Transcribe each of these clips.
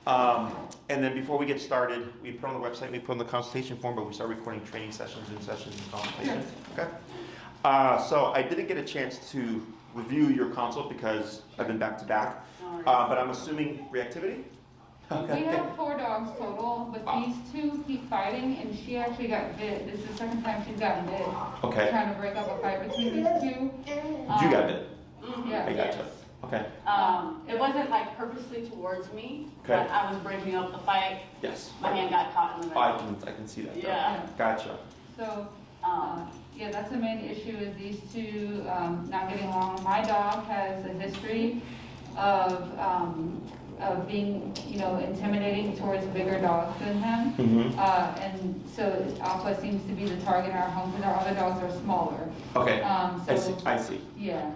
And then before we get started, we put on the website, we put on the consultation form, but we start recording training sessions and consultation. Okay. So I didn't get a chance to review your consult because I've been back to back. But I'm assuming reactivity? We have 4 dogs total, but these 2 keep fighting, and she actually got bit. This is the second time she's gotten bit. Okay. Trying to break up a fight between these 2. You got bit? Yeah. I gotcha. Okay. It wasn't like purposely towards me, Okay. but I was breaking up the fight. Yes. My hand got caught in the middle. I can see that. Though. Yeah. Gotcha. So, yeah, that's the main issue is these 2 not getting along. My dog has a history of being, intimidating towards bigger dogs than him. Mm-hmm. And so Appa seems to be the target in our home because our other dogs are smaller. Okay. So, I see. Yeah.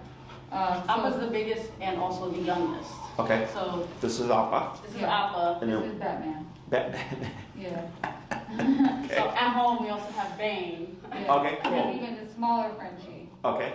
Appa's the biggest and also the youngest. Okay. So This is Appa. this is Appa. And This then is Batman. Batman. Yeah. Okay. So at home we also have Bane. Yeah. Okay, cool. And even the smaller Frenchie. Okay.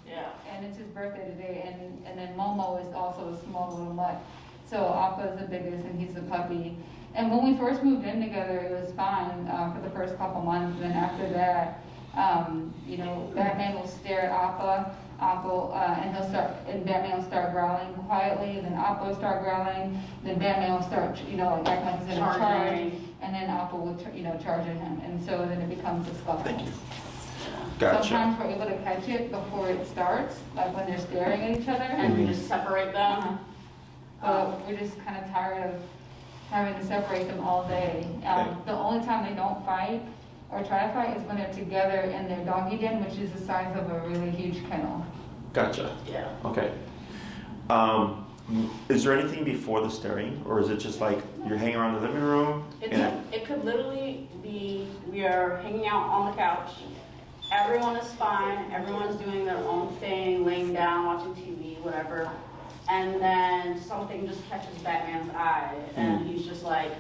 Yeah. And it's his birthday today, and then Momo is also a small little mutt. So Appa is the biggest, and he's the puppy. And when we first moved in together, it was fine for the first couple months. And then after that, Batman will stare at Appa, and Batman will start growling quietly. Then Appa will start growling. Then Batman will start, acting like he's in a charge. And then Appa will, charge at him. And so then it becomes a scuffle. Thank you. Gotcha. Sometimes we're able to catch it before it starts, like when they're staring at each other. And we just separate them. But we're just kind of tired of having to separate them all day. Okay. The only time they don't fight or try to fight is when they're together in their doggy den, which is the size of a really huge kennel. Gotcha. Yeah. Okay. Is there anything before the staring, or is it just like you're hanging around the living room? It could literally be we are hanging out on the couch. Everyone is fine. Everyone's doing their own thing, laying down, watching TV, whatever. And then something just catches Batman's eye, and he's just like,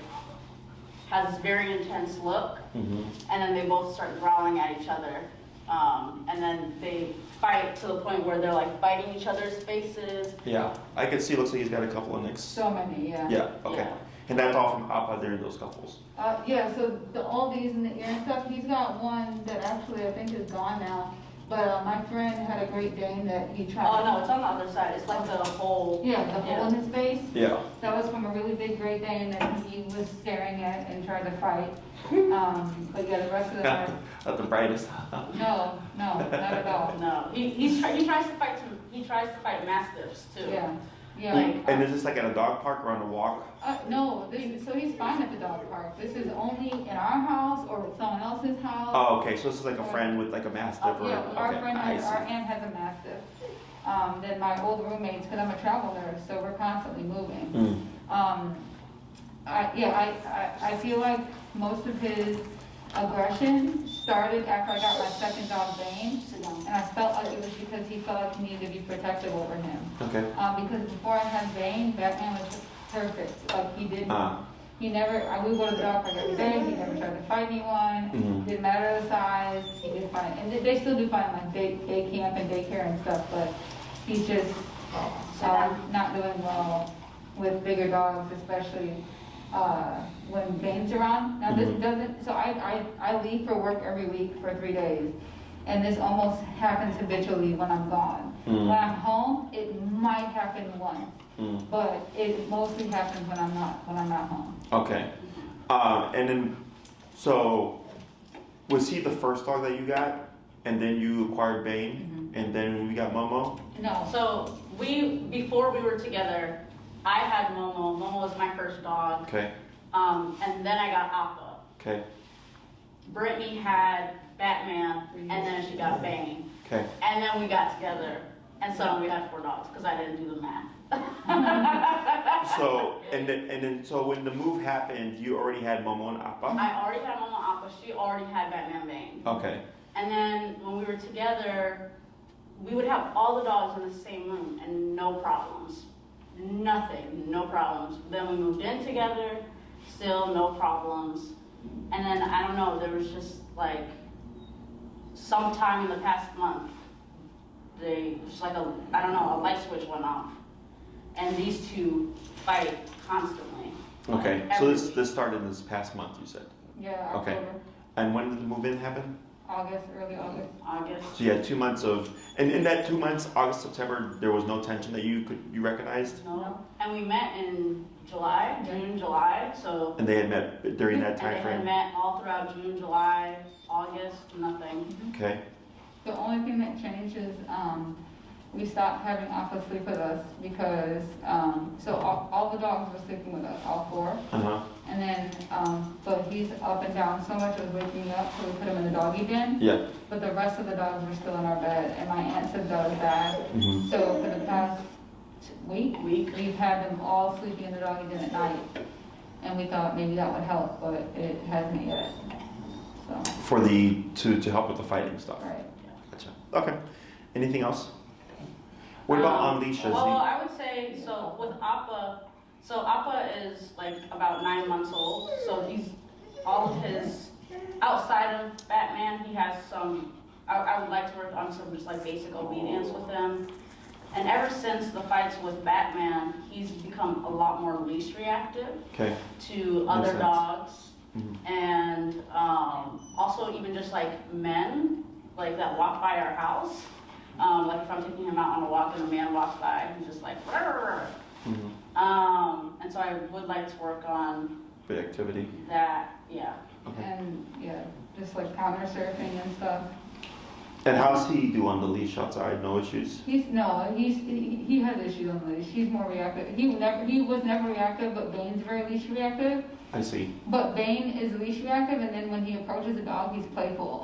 has this very intense look, and then they both start growling at each other. And then they fight to the point where they're like biting each other's faces. Yeah, I can see. Looks like he's got a couple of nicks. So many, yeah. Yeah. Okay. Yeah. And that's all from Appa during those couples. Yeah, so all these in the ear and stuff, he's got one that actually I think is gone now. But my friend had a Great Dane that he tried. Oh no, it's on the other side. It's like the hole. Yeah, the hole in his face. Yeah. That was from a really big Great Dane that he was staring at and tried to fight. But yeah, the rest of them Not the brightest. no, not at all. No, he tries to fight mastiffs too. Yeah, yeah. And is this like at a dog park or on a walk? No, so he's fine at the dog park. This is only in our house or at someone else's house. Oh, okay. So this is like a friend with like a mastiff. Yeah, our okay. friend I has, see. our aunt has a mastiff. Then my old roommates, because I'm a travel nurse, so we're constantly moving. I feel like most of his aggression started after I got my second dog, Bane, and I felt like it was because he felt like he needed to be protective over him. Okay. Because before I had Bane, Batman was perfect. Like he didn't, he never. I would go to the dog park every day. He never tried to fight anyone. Didn't matter the size. He did fine, and they still do fine like day camp and daycare and stuff. But he's just not doing well with bigger dogs, especially when Bane's around. Now this doesn't, so I leave for work every week for 3 days. And this almost happens habitually when I'm gone. When I'm home, it might happen once. But it mostly happens when I'm not home. Okay. And then, so was he the first dog that you got? And then you acquired Bane? And then we got Momo? No. So before we were together, I had Momo. Momo was my first dog. Okay. And then I got Appa. Okay. Brittany had Batman, and then she got Bane. Okay. And then we got together, and suddenly we had 4 dogs because I didn't do the math. So so when the move happened, you already had Momo and Appa? I already had Momo Appa. She already had Batman Bane. Okay. And then when we were together, we would have all the dogs in the same room and no problems. Nothing, no problems. Then we moved in together, still no problems. And then, I don't know, there was just like, sometime in the past month, just like a light switch went off. And these 2 fight constantly. Okay, so this started this past month, you said. Yeah, Okay. October, And when did the move-in happen? August, early August. August. So you had 2 months of, and in that 2 months, August, September, there was no tension that you recognized? No. And we met in July, June, July, so. And they had met during that time And they had frame? met all throughout June, July, August, nothing. Okay, The only thing that changed is, we stopped having Appa sleep with us because, so all the dogs were sleeping with us, all 4. uh-huh, And then, but he's up and down so much, it was waking me up, so we put him in the doggy den. yeah. But the rest of the dogs were still in our bed, and my aunt said that was bad. Mhm. So for the past week, we've had them all sleeping in the doggy den at night. And we thought maybe that would help, but it hasn't yet. So, For to help with the fighting stuff? right. Gotcha. Okay, anything else? What about on leash? Well, I would say, so with Appa, so Appa is like about 9 months old, so he's, all of his, outside of Batman, he has some, I would like to work on some just like basic obedience with him. And ever since the fights with Batman, he's become a lot more leash reactive Okay. to other sense. dogs. Mhm. And also even just like men, like that walk by our house. Like if I'm taking him out on a walk and a man walks by, he's just like, "Rrr." Mhm. And so I would like to work on Bit activity. that, yeah. Okay. And, yeah, just like counter surfing and stuff. And how's he do on the leash outside? No issues? He has issues on the leash. He's more reactive. He was never reactive, but Bane's very leash reactive. I see. But Bane is leash reactive, and then when he approaches a dog, he's playful.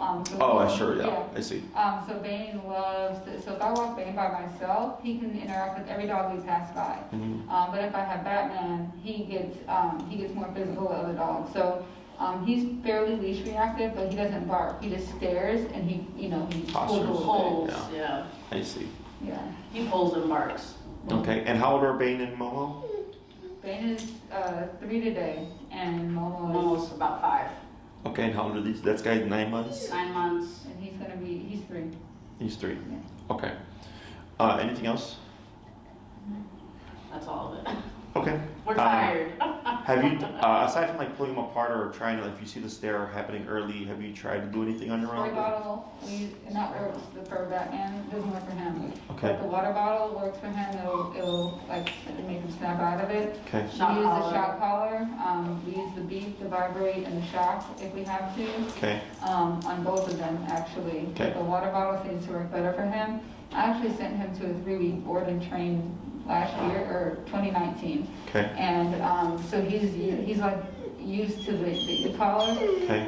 Sure, yeah. I see. So Bane loves to, so if I walk Bane by myself, he can interact with every dog we pass by. Mhm. But if I have Batman, he gets more physical with other dogs. So he's fairly leash reactive, but he doesn't bark. He just stares and he pulls a little Pulls, Yeah. yeah. I see. bit. Yeah. He pulls and barks. Okay, and how old are Bane and Momo? Bane is 3 today, and Momo is, Almost about 5. Okay, and how old are these? That guy's 9 months? 9 months. and he's 3. He's 3. Yeah. Okay. Anything else? That's all of it. Okay. We're tired. Have you, aside from like pulling them apart or trying to, like, if you see the stare happening early, have you tried to do anything on your Spray own? bottle, for Batman, doesn't work for him. Okay. But the water bottle works for him, it'll like make him snap out of it. Okay. We Shock use collar. the shock collar, we use the beep, the vibrate, and the shock if we have to, Okay. on both of them actually. Okay. But the water bottle seems to work better for him. I actually sent him to a 3-week board and train last year, or 2019. Okay. And so he's like used to the collar. Okay.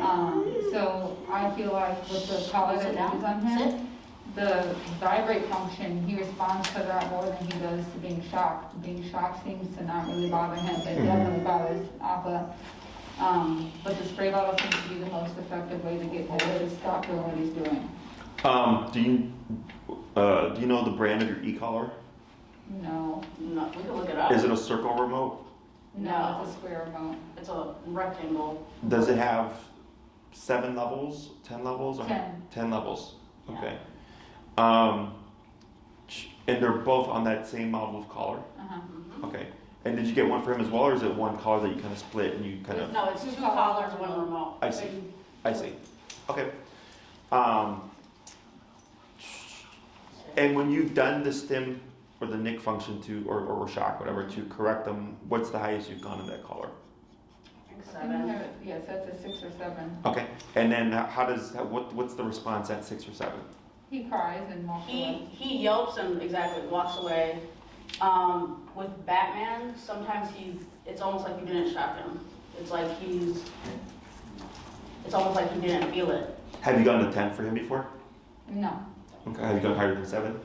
So I feel like with the collar that we use on him, the vibrate function, he responds to that more than he does to being shocked. Being shocked seems to not really bother him, but it definitely bothers Appa. But the spray bottle seems to be the most effective way to get him to stop doing what he's doing. Do you know the brand of your e-collar? No, No, we can look it up. Is it a circle remote? no, it's a square remote. It's a rectangle. Does it have 7 levels, 10 levels? Or 10. 10 levels. Yeah. Okay. And they're both on that same model of collar? Uh-huh. Okay. And did you get one for him as well, or is it one collar that you kind of split and you kind of? No, it's 2 collars, 1 remote. I see. I see. Okay. And when you've done the stim or the nick function or shock, whatever, to correct them, what's the highest you've gone in that collar? I think I think 7. yes, that's a 6 or 7. Okay. And then what's the response at 6 or 7? He cries and walks away. He yelps and exactly walks away. With Batman, sometimes it's almost like you didn't shock him. It's like it's almost like he didn't feel it. Have you gone to 10 for him before? No, Okay. Have you gone higher than 7?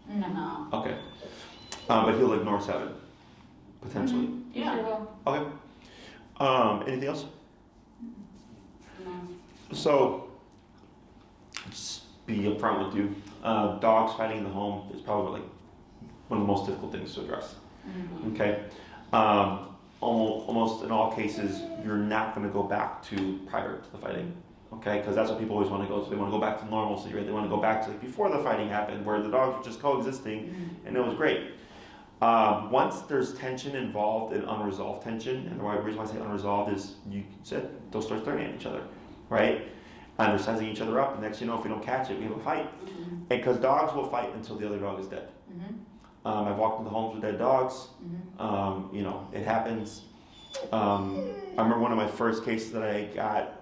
no. No. Okay. But he'll ignore 7, potentially. Mhm. He Yeah. sure will. Okay. Anything else? No. So, just be upfront with you. Dogs fighting in the home is probably like one of the most difficult things to address. Mhm. Okay. Almost in all cases, you're not going to go back to prior to the fighting. Okay, because that's what people always want to go to. They want to go back to normalcy, right? They want to go back to like before the fighting happened, where the dogs were just coexisting and it was great. Once there's tension involved in unresolved tension, and the reason why I say unresolved is you said they'll start staring at each other, right? And they're sizing each other up, and next you know, if we don't catch it, we have a fight. And because dogs will fight until the other dog is dead. I've walked into homes with dead dogs. You know, it happens. I remember one of my first cases that I got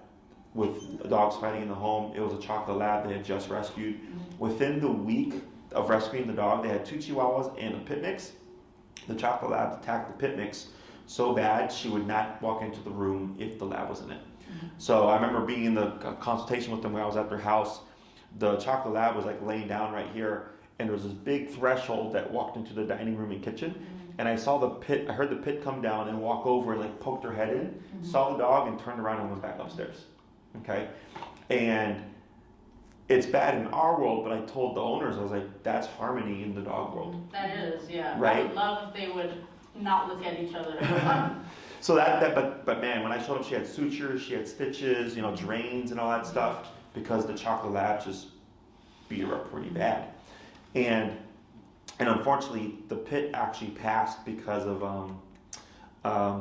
with dogs fighting in the home. It was a chocolate lab they had just rescued. Within the week of rescuing the dog, they had 2 chihuahuas and a pit mix. The chocolate lab attacked the pit mix so bad she would not walk into the room if the lab was in it. So I remember being in the consultation with them when I was at their house. The chocolate lab was like laying down right here, and there was this big threshold that walked into the dining room and kitchen. And I saw the pit, I heard the pit come down and walk over and like poked her head in, saw the dog and turned around and went back upstairs. Okay? And it's bad in our world, but I told the owners, I was like, that's harmony in the dog world. That is, yeah. Right? I would love if they would not look at each other. So but man, when I showed up, she had sutures, she had stitches, you know, drains and all that stuff, because the chocolate lab just beat her up pretty bad. And unfortunately, the pit actually passed because of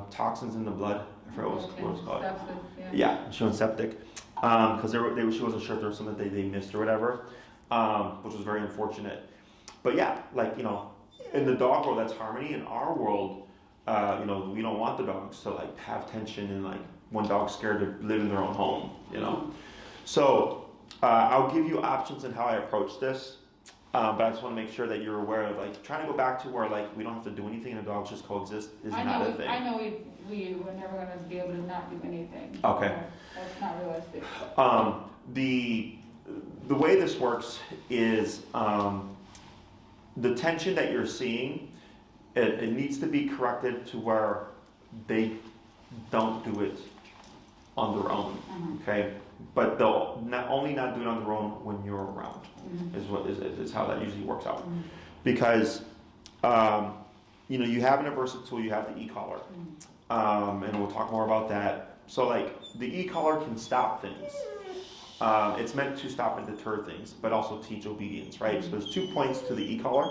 toxins in the blood. I forgot what it was called. Septic, Yeah, she was septic. Because she wasn't sure if there was something that they missed or whatever, which was very unfortunate. But yeah, like, you know, in the dog world, that's harmony. In our world, you know, we don't want the dogs to like have tension and like one dog's scared to live in their own home, you know. So I'll give you options in how I approach this, but I just want to make sure that you're aware of like trying to go back to where like we don't have to do anything and the dogs just coexist is not a thing. I know we were never going to be able to not do anything. Okay. So that's not realistic. The way this works is the tension that you're seeing, it needs to be corrected to where they don't do it on their own, okay? But they'll only not do it on their own when you're around, is how that usually works out. Because, you know, you have an aversive tool, you have the e-collar, and we'll talk more about that. So like the e-collar can stop things. It's meant to stop and deter things, but also teach obedience, right? So there's 2 points to the e-collar.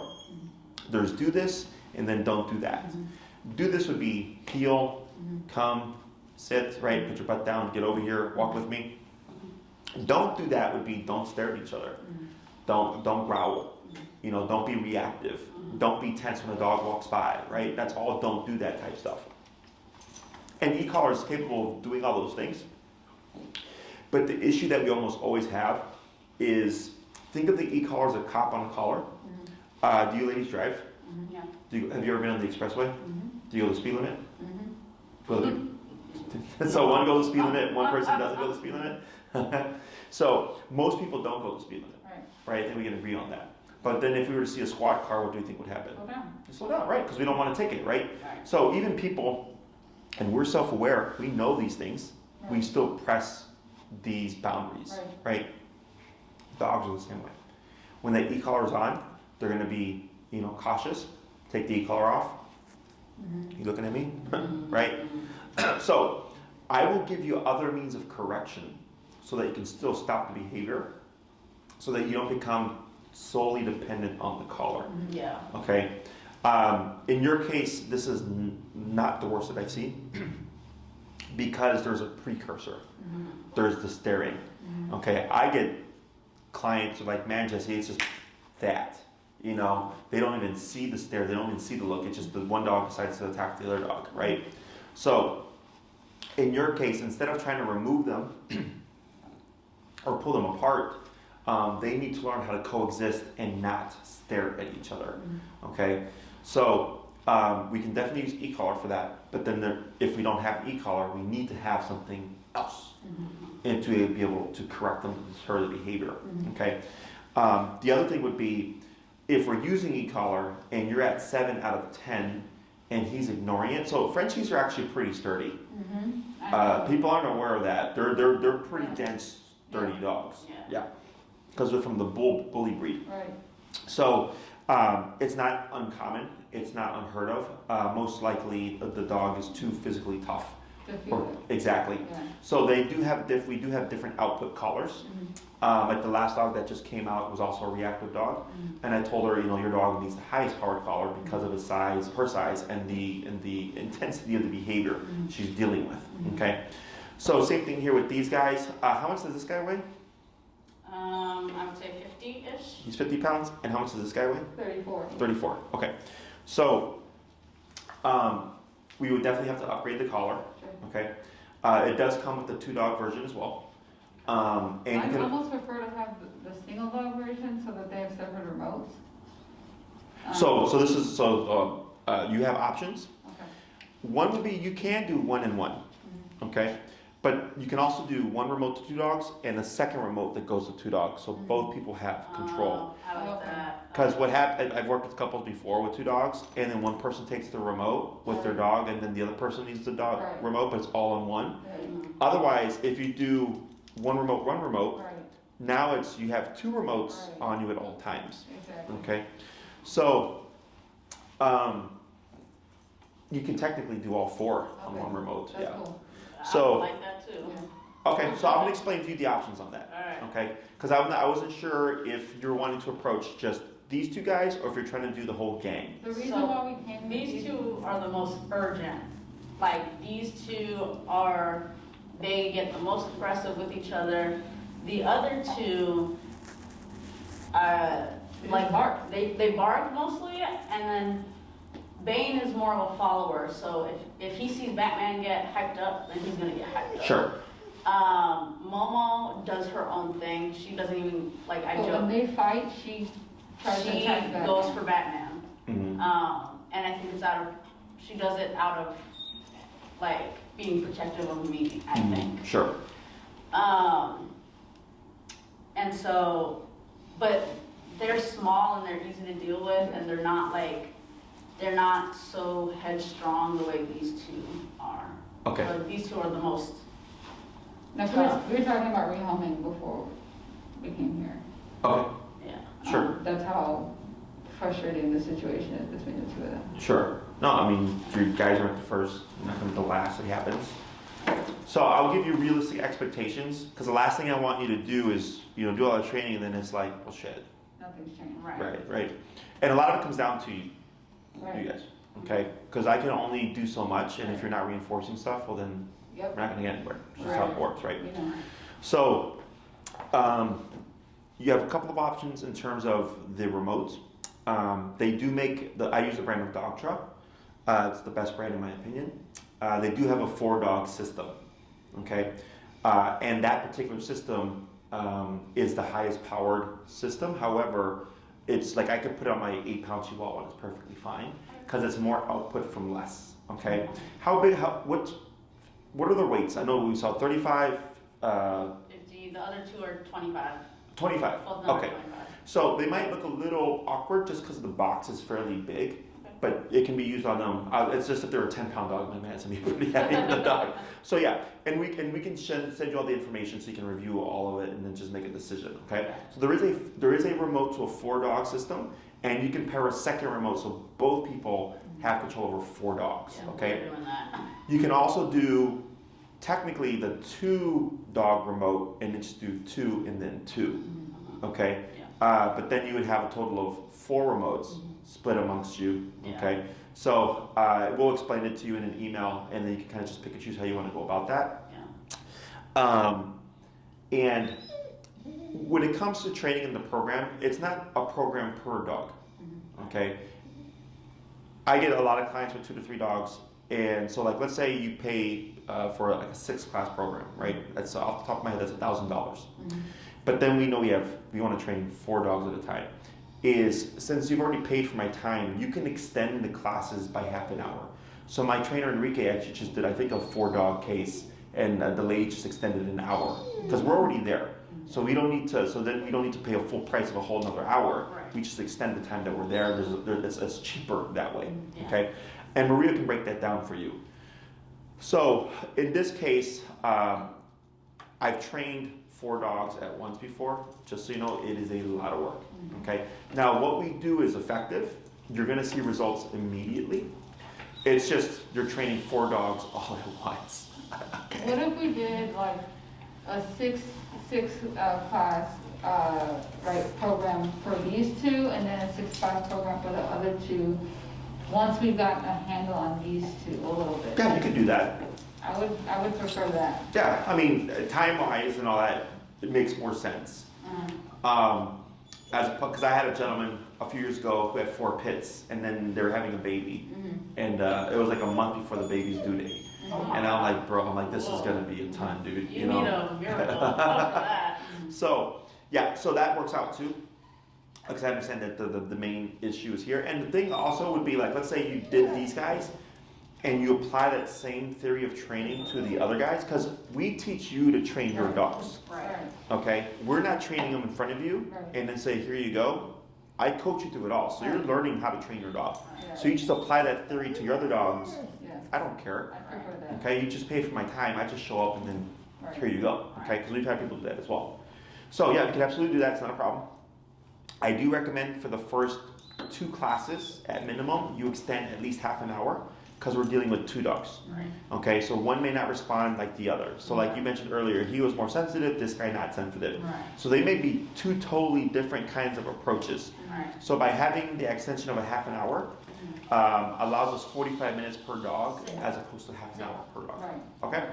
There's do this and then don't do that. Do this would be heel, come, sit, right? Put your butt down, get over here, walk with me. Don't do that would be don't stare at each other. Don't growl. You know, don't be reactive. Don't be tense when a dog walks by, right? That's all don't do that type stuff. And e-collar is capable of doing all those things. But the issue that we almost always have is, think of the e-collar as a cop on a collar. Do you ladies drive? Yeah. Have you ever been on the expressway? Do you go the speed limit? So one goes the speed limit, one person doesn't go the speed limit. So most people don't go the speed limit, right? I think we can agree on that. But then if we were to see a squad car, what do you think would happen? Slow down. Slow down, right? Because we don't want to take it, right? So even people, and we're self-aware, we know these things, we still press these boundaries, right? Dogs are the same way. When that e-collar is on, they're going to be, you know, cautious. Take the e-collar off. You looking at me? Right? So I will give you other means of correction so that you can still stop the behavior, so that you don't become solely dependent on the collar. Yeah. Okay? In your case, this is not the worst that I've seen because there's a precursor. There's the staring. Okay? I get clients who are like, man, Jesse, it's just that. You know, they don't even see the stare, they don't even see the look. It's just the one dog decides to attack the other dog, right? So, in your case, instead of trying to remove them or pull them apart, they need to learn how to coexist and not stare at each other, okay? So, we can definitely use e-collar for that, but then if we don't have e-collar, we need to have something else and to be able to correct them, to deter the behavior, okay? The other thing would be, if we're using e-collar and you're at 7 out of 10 and he's ignoring it, so Frenchies are actually pretty sturdy. People aren't aware of that. They're pretty dense, sturdy dogs. Yeah, because they're from the bully breed. Right. So it's not uncommon. It's not unheard of. Most likely the dog is too physically tough To feel it. Exactly. Yeah. So they do have we do have different output collars. Like the last dog that just came out was also a reactive dog, and I told her, your dog needs the highest powered collar because of his size, her size, and the intensity of the behavior she's dealing with. Okay. So same thing here with these guys. How much does this guy weigh? I would say 50-ish. He's 50 pounds. And how much does this guy weigh? 34. 34. Okay. So we would definitely have to upgrade the collar. Sure. Okay. It does come with the 2-dog version as well. And you I can, almost prefer to have the single dog version so that they have separate remotes. so this is you have options. Okay. One would be you can do 1 and 1. Okay. But you can also do 1 remote to 2 dogs and a second remote that goes to 2 dogs, so both people have control. I like that. Because what happened, I've worked with couples before with 2 dogs, and then one person takes the remote with their dog, and then the other person needs the dog remote, but it's all in one. Right. Otherwise, if you do 1 remote, 1 remote, Right. now you have 2 remotes Right. on you at all times. Exactly. Okay, so you can technically do all 4 on Okay. 1 remote. That's Yeah. cool. So- I like that too. Yeah. Okay, so I'm gonna explain to you the options on that. All right. Okay, because I wasn't sure if you're wanting to approach just these 2 guys or if you're trying to do the whole gang. The reason So, why we came These 2 are the most urgent. Like, these 2 they get the most aggressive with each other. The other 2, like, bark. They bark mostly, and then Bane is more of a follower. So if he sees Batman get hyped up, then he's gonna get hyped up. Sure. Momo does her own thing. She doesn't even, like, I But when joke. they fight, she tries to She attack back. goes for Batman. Mhm. And I think she does it out of, like, being protective of me, I think. Sure. And so, but they're small and they're easy to deal with, and they're not so headstrong the way these 2 are. Okay. So these 2 are the most, Now, we were talking about rehoming before we came here. Okay. yeah. Sure. That's how frustrating the situation is between the 2 of them. Sure. No, I mean, if you guys aren't the first, you're not going to be the last that happens. So I'll give you realistic expectations, because the last thing I want you to do is, do all the training and then it's like, well, shit. Nothing's changed. Right. And a lot of it comes down to you Right. guys, okay? Because I can only do so much, and if you're not reinforcing stuff, well then Yep. we're not going to get anywhere. That's just how it Right. works, right? You know. So, you have a couple of options in terms of the remotes. They do make I use the brand of Dog Truck. It's the best brand in my opinion. They do have a 4-dog system, okay? And that particular system is the highest powered system. However, it's like I could put on my 8-pound Chihuahua and it's perfectly fine because it's more output from less, okay? What are the weights? I know we saw 35, 50, the other 2 are 25. 25, Both of them are okay. 25. So they might look a little awkward just because the box is fairly big, but it can be used on them. It's just if they're a 10-pound dog, my man's gonna be pretty heavy in the dog. So yeah, and we can send you all the information so you can review all of it and then just make a decision. Okay. So there is a remote to a 4-dog system, and you can pair a second remote so both people have control over 4 dogs. Yeah, Okay. we're doing that. You can also do technically the 2-dog remote and then just do 2 and then 2. Okay. But then you would have a total of 4 remotes split amongst you. Okay. So we'll explain it to you in an email, and then you can kind of just pick and choose how you want to go about that. Yeah. And when it comes to training in the program, it's not a program per dog. Okay. I get a lot of clients with 2 to 3 dogs, and so like let's say you pay for like a 6-class program, right? That's off the top of my head, that's $1,000. But then we know we want to train 4 dogs at a time. Since you've already paid for my time, you can extend the classes by half an hour. So my trainer Enrique actually just did, I think, a 4-dog case, and the lady just extended an hour because we're already there. So we don't need to. So then we don't need to pay a full price of a whole another hour. Right. We just extend the time that we're there. It's cheaper that way. Yeah. Okay, and Maria can break that down for you. So in this case, I've trained 4 dogs at once before. Just so you know, it is a lot of work. Okay. Now what we do is effective. You're going to see results immediately. It's just you're training 4 dogs all at once. Okay. What if we did like a six class program for these 2, and then a 6 class program for the other 2? Once we've gotten a handle on these 2 a little bit. Yeah, you could do that. I would prefer that. Yeah, I mean, time-wise and all that, it makes more sense. Because I had a gentleman a few years ago who had 4 pits, and then they were having a baby, and it was like a month before the baby's due date. And I'm like, bro, this is gonna be a ton, dude. You need a miracle for that. So that works out too. Because I understand that the main issue is here. And the thing also would be like, let's say you did these guys, and you apply that same theory of training to the other guys, because we teach you to train your dogs. Right. Okay? We're not training them in front of you and then say, here you go. I coach you through it all. So you're learning how to train your dog. So you just apply that theory to your other dogs. I don't care. I prefer that. Okay? You just pay for my time. I just show up and then here you go. Okay? Because we've had people do that as well. So yeah, you can absolutely do that. It's not a problem. I do recommend for the first 2 classes, at minimum, you extend at least half an hour, because we're dealing with 2 dogs. Right. Okay, so one may not respond like the other. So like you mentioned earlier, he was more sensitive, this guy not sensitive. Right. So they may be 2 totally different kinds of approaches. Right. So by having the extension of a half an hour, allows us 45 minutes per dog as opposed to half an hour per dog. Right. Okay?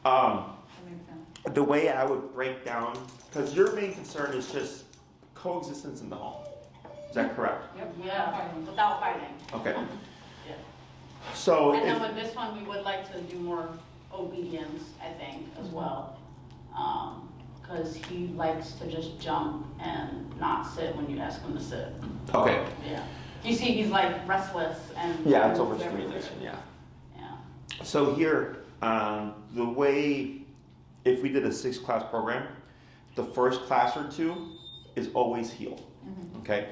That makes sense. The way I would break down, because your main concern is just coexistence in the home. Is that correct? Yep. Yeah, without fighting. Okay. Yeah. So And then if, with this one, we would like to do more obedience, I think, as well. Because he likes to just jump and not sit when you ask him to sit. okay. Yeah. You see, he's like restless and. Yeah, it's moves overstimulation, everywhere. yeah. Yeah. So here, the way, if we did a 6-class program, the first class or 2 is always heel, okay?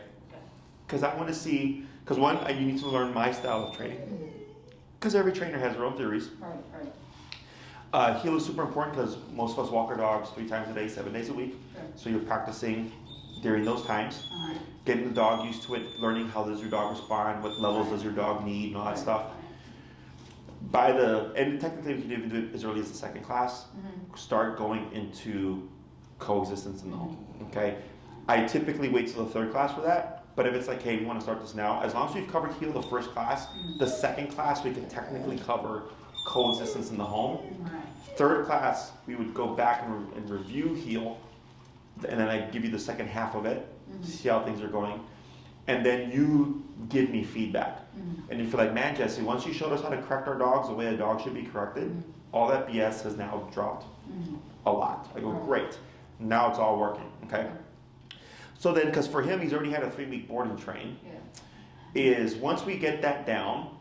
Because I want to see, because one, you need to learn my style of training, because every trainer has their own theories. Right. Heel is super important because most of us walk our dogs 3 times a day, 7 days a week. Sure. So you're practicing during those times, getting the dog used to it, learning how does your dog respond, what levels does your dog need, and all that stuff. By and technically we can even do it as early as the 2nd class, start going into coexistence in the home, okay? I typically wait till the 3rd class for that, but if it's like, hey, we want to start this now, as long as we've covered heel the 1st class, the 2nd class we can technically cover coexistence in the home. Right. 3rd class, we would go back and review heel, and then I give you the second half of it, see how things are going, and then you give me feedback. And if you're like, man, Jesse, once you showed us how to correct our dogs the way a dog should be corrected, all that BS has now dropped a lot. I go, great, now it's all working, okay? So then, because for him, he's already had a 3-week board and train, is once we get that down,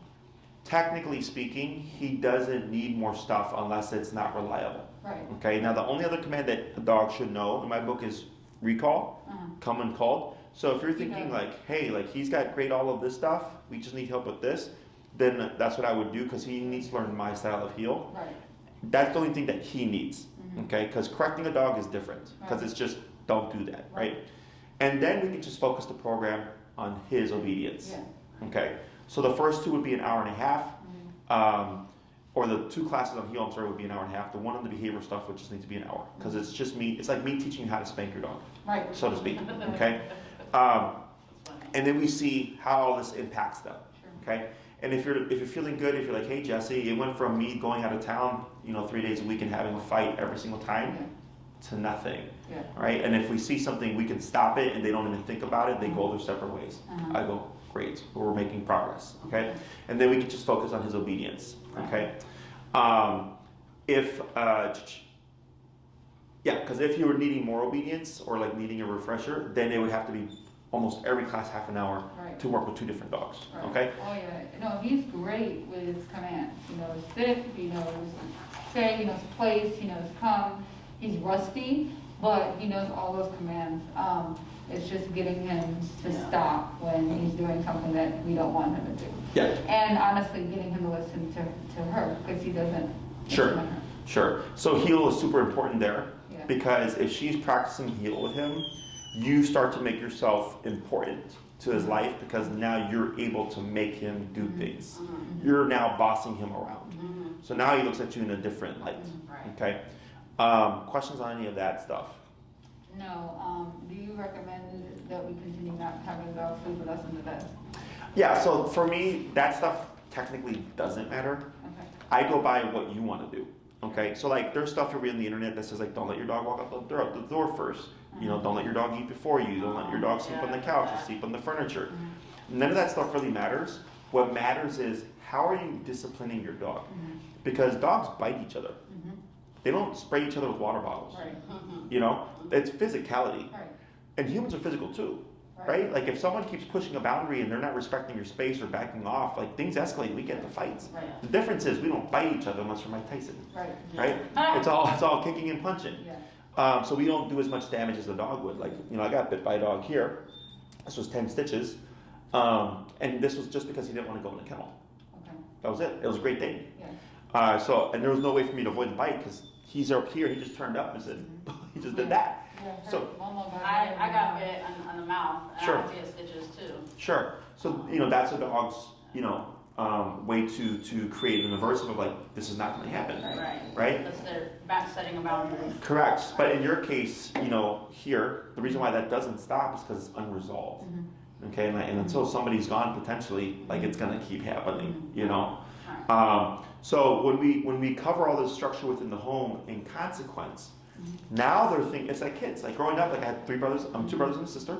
technically speaking, he doesn't need more stuff unless it's not reliable. Right. Okay, now the only other command that a dog should know in my book is recall, come and called. So if you're thinking like, hey, like he's got great all of this stuff, we just need help with this, then that's what I would do because he needs to learn my style of heel. Right. That's the only thing that he needs, okay? Because correcting a dog is different because it's just don't do that, right? And then we can just focus the program on his obedience, okay? So the first 2 would be an hour and a half, or the 2 classes on heel, I'm sorry, would be an hour and a half. The one on the behavior stuff would just need to be an hour because it's just me. It's like me teaching you how to spank your dog, Right. so to speak, okay? And then we see how all this impacts them, okay? And if you're feeling good, if you're like, hey Jesse, it went from me going out of town, 3 days a week and having a fight every single time to nothing, right? And if we see something, we can stop it and they don't even think about it, they go their separate ways. I go, great, we're making progress, okay? And then we can just focus on his obedience, okay? Because if you were needing more obedience or like needing a refresher, then it would have to be almost every class half an hour to work with 2 different dogs, okay? Oh yeah, no, he's great with his commands. He knows sit, he knows say, he knows place, he knows come. He's rusty, but he knows all those commands. It's just getting him to stop when he's doing something that we don't want him to do. Yeah. And honestly, getting him to listen to her because he doesn't listen to her. Sure. So heel is super important there because if she's practicing heel with him, you start to make yourself important to his life because now you're able to make him do things. Mhm. You're now bossing him around. Mhm. So now he looks at you in a different light. Right. Okay. Questions on any of that stuff? No, do you recommend that we continue not having dogs sleep with us in the bed? Yeah, so for me, that stuff technically doesn't matter. Okay. I go by what you want to do. Okay, so like there's stuff you read on the internet that says like don't let your dog walk out the door first. You know, don't let your dog eat before you. Don't let your dog sleep on the couch or sleep on the furniture. None of that stuff really matters. What matters is how are you disciplining your dog? Because dogs bite each other. They don't spray each other with water bottles. Right. You know, it's physicality. Right. And humans are physical too. Right? Like if someone keeps pushing a boundary and they're not respecting your space or backing off, like things escalate, we get into fights. Right. The difference is we don't bite each other unless we're Mike Tyson. Right. Right? It's all kicking and punching. Yeah. So we don't do as much damage as a dog would. Like, you know, I got bit by a dog here. This was 10 stitches. And this was just because he didn't want to go in the kennel. Okay. That was it. It was a great thing. Yeah. And there was no way for me to avoid the bite because he's up here. He just turned up and said, he just did that. Yeah. So- Momo got I got bit on the mouth, and Sure. I had to get stitches too. Sure. So, you know, that's a dog's, you know, way to create an aversive of like, this is not going to happen. Right? That's their back setting a boundary. Correct. But in your case, you know, here, the reason why that doesn't stop is because it's unresolved. Okay, and until somebody's gone, potentially, like it's gonna keep happening, you know. So when we cover all this structure within the home in consequence, now they're thinking it's like kids. Like growing up, like I had two brothers and a sister.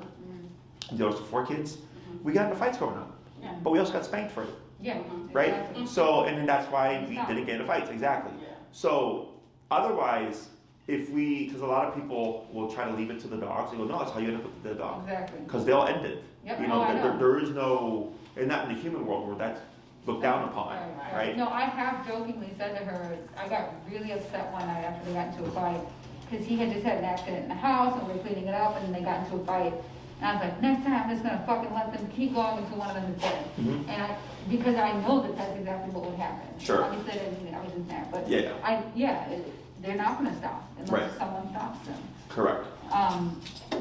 There was 4 kids. We got into fights growing up, Yeah. but we also got spanked for it, Yeah. right? Exactly. So and then that's why we Stop. didn't get into fights exactly. Yeah. So otherwise, because a lot of people will try to leave it to the dogs, they go, no, that's how you end up with the dog. Exactly. Because they'll end it. Yep. You know, I know. there is no, and not in the human world where that's looked down upon, right? No, I have jokingly said to her, I got really upset one night after they got into a fight, because he had just had an accident in the house, and we were cleaning it up, and they got into a fight. And I was like, next time, I'm just gonna fucking let them keep going until one of them is dead. Mhm. And because I know that that's exactly what would happen. Sure. Obviously, I didn't mean I was in there, but Yeah. they're not gonna stop Right. unless someone stops them. Correct.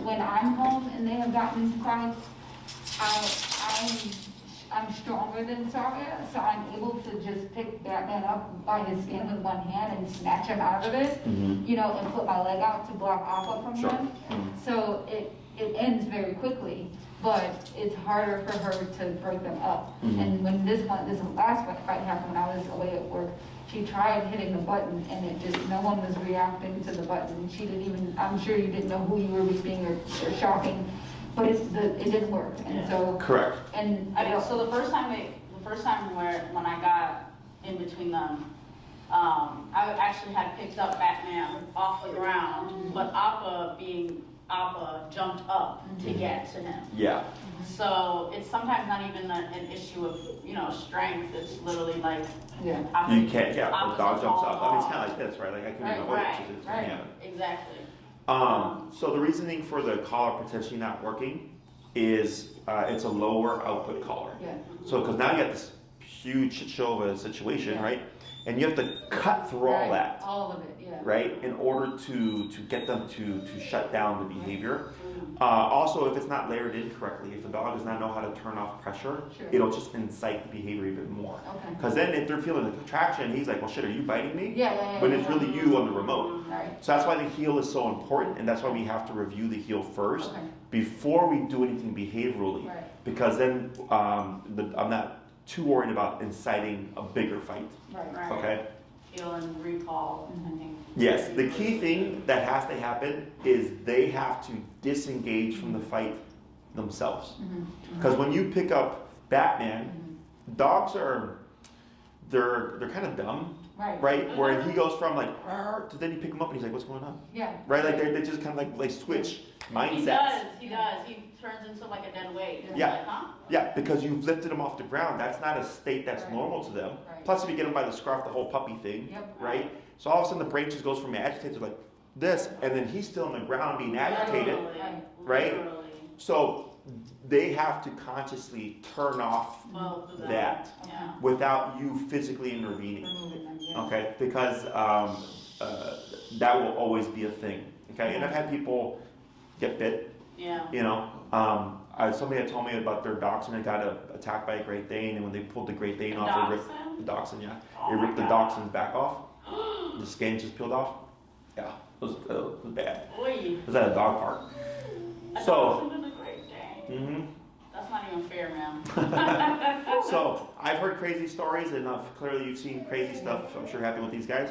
When I'm home and they have gotten into fights, I'm stronger than Saga, so I'm able to just pick Batman up by his skin with one hand and snatch him out of it, you know, and put my leg out to block Appa from Sure. him. So it ends very quickly, but it's harder for her to break them up. And when this last fight happened when I was away at work, she tried hitting the button and no one was reacting to the button. She didn't even, I'm sure you didn't know who you were being or shocking, but it didn't work. And so, Correct. and I mean, so the first time when I got in between them, I actually had picked up Batman off the ground, but Appa jumped up to get to him. Yeah. So it's sometimes not even an issue of, you know, strength. It's literally like yeah, Appa, You can't, the Appa's dog jumps up. I mean, it's falling kind of like this, right? Like I couldn't Right, avoid it. right, It's gonna happen. exactly. So the reasoning for the collar potentially not working is it's a lower output collar. yeah. So because now you got this huge shit show of a situation, Yeah. right? And you have to cut through all Right, that, all of it, yeah. right? In order to get them to shut down the behavior. Also, if it's not layered in correctly, if the dog does not know how to turn off pressure, Sure. it'll just incite the behavior even more. Okay. Because then if they're feeling the contraction, he's like, well, shit, are you biting me? Yeah. But it's really you on the remote. Right. So that's why the heel is so important, and that's why we have to review the heel first Okay. before we do anything behaviorally. Right. Because then I'm not too worried about inciting a bigger fight. Right. Okay? Feel and recall, I think. Yes, the key thing that has to happen is they have to disengage from the fight themselves. Because when you pick up Batman, dogs they're kind of dumb, right? Where he goes from like, "Arr," to then you pick him up and he's like, what's going on? Yeah. Right? Like they just kind of like switch mindsets. He does. He turns into like a dead weight. It's Yeah. Like, huh? Yeah, because you've lifted them off the ground. That's not a state that's Right. normal to them. Right. Plus, if you get them by the scruff, the whole puppy thing, Yep. right? So all of a sudden, the brain just goes from agitated to like this, and then he's still on the ground being agitated. Literally. right? Literally. So they have to consciously turn off Both of them. that Yeah. without you physically intervening. Removing them, yeah. Okay, because that will always be a thing. Okay, and I've had people get bit. Yeah. You know, Somebody had told me about their dachshund that got attacked by a Great Dane, and when they pulled the Great Dane off, they ripped the dachshund. Yeah, they ripped the dachshund's back off. The skin just peeled off. Yeah, it was bad. Oy. It was at a dog park. A So. dachshund and a Great Dane. Mm-hmm. That's not even fair, man. So I've heard crazy stories, and clearly you've seen crazy stuff. I'm sure you're happy with these guys.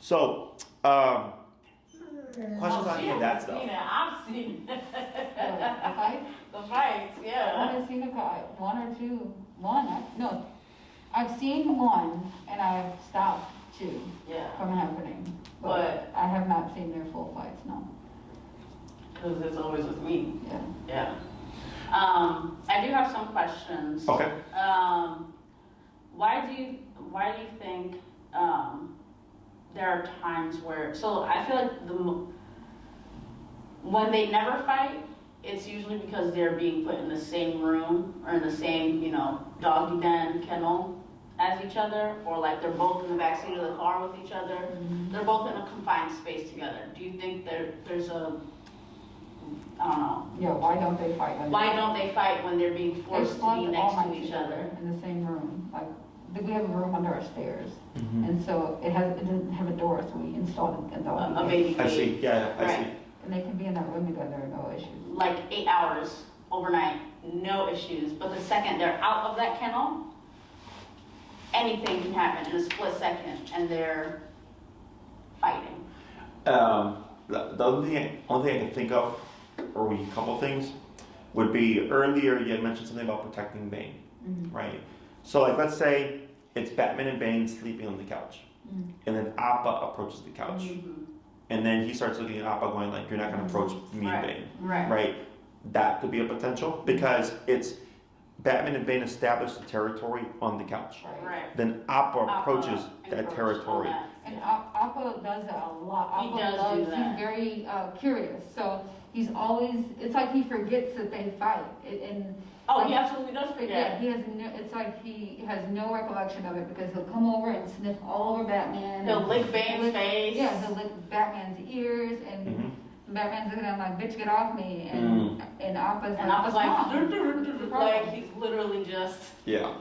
So, questions on any of that stuff? I've seen it. The fight? The fights, yeah. I've seen a guy, one or two, no, I've seen one and I've stopped two Yeah. from happening. But- I have not seen their full fights, no. Because it's always with me. Yeah. Yeah. I do have some questions. Okay. Why do you think there are times where, so I feel like when they never fight, it's usually because they're being put in the same room or in the same, doggy den kennel as each other, or like they're both in the backseat of the car with each other. Mm-hmm. They're both in a confined space together. Do you think there's a, I don't know, Yeah, why don't they fight? why don't they fight when they're being They forced to slept be all next night to each other? in the same room. Like, we have a room under our stairs, Mm-hmm. and so it doesn't have a door, so we installed a dog. A baby I cage. see. Yeah, I see. Right. And they can be in that room together, no issues. Like 8 hours overnight, no issues. But the second they're out of that kennel, anything can happen in a split second, and they're fighting. The only thing I can think of, or a couple things, would be earlier you had mentioned something about protecting Bane, Mm-hmm. right? So like let's say it's Batman and Bane sleeping on the couch, Mm-hmm. and then Appa approaches the couch, and then he starts looking at Appa going like, you're not going to approach me and Bane, Right. right? That could be a potential because it's Batman and Bane establish the territory on the couch. Right. Then Appa approaches Appa that encroached territory. on that. And Appa does that a lot. He Appa does do loves, that. he's very curious, so he's always, it's like he forgets that they fight. Oh, like, he absolutely does Yeah, forget. he has no, it's like he has no recollection of it because he'll come over and sniff all over Batman. He'll and lick Bane's face. Yeah, he'll lick Batman's ears, and Mhm. Batman's looking at him like, bitch, get off me. And Appa's And I was like, like, "What's wrong?" like he's literally just. Yeah.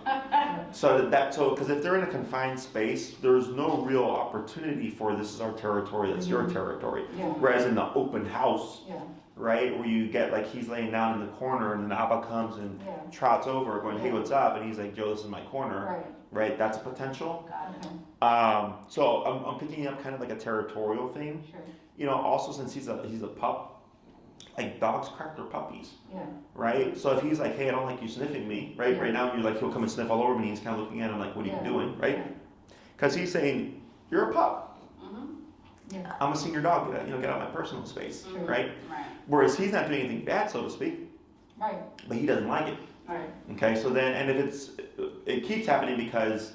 So because if they're in a confined space, there's no real opportunity for this is our territory, that's your territory. Yeah. Whereas in the open house, Yeah, right, where you get like he's laying down in the corner and then Appa comes and yeah, trots over going, hey, what's up? And he's like, Joe, this is my corner, right, right? That's a potential. okay, So I'm picking up kind of like a territorial thing. sure, Also since he's a pup, like dogs crack their puppies. yeah, Right? So if he's like, hey, I don't like you sniffing me, right? Yeah. Right now, you're like, he'll come and sniff all over me. He's kind of looking at him like, what are Yeah. you doing? Right? Yeah. Because he's saying, you're a pup. yeah, I'm a senior dog. Get out of my personal space. Sure. Right? Right. Whereas he's not doing anything bad, so to speak, right, but he doesn't like it. Right. Okay? So then, and if it keeps happening because,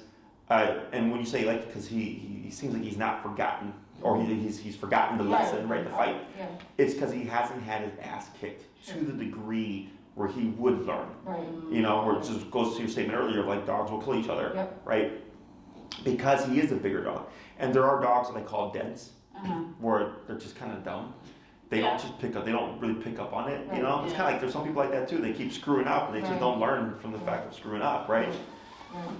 and when you say like, because he seems like he's not forgotten, or he's forgotten the lesson, right? The fight. yeah, It's because he hasn't had his ass kicked to the degree where he would learn. right, Where it just goes to your statement earlier of like dogs will kill each other, Yep. right? Because he is a bigger dog. And there are dogs that I call dense, where they're just kind of dumb. They Yeah. don't just pick up, they don't really pick up on it, Right. It's kind of like there's some people like that too. They keep screwing up and they just Right. don't learn from the fact of screwing up, right? right,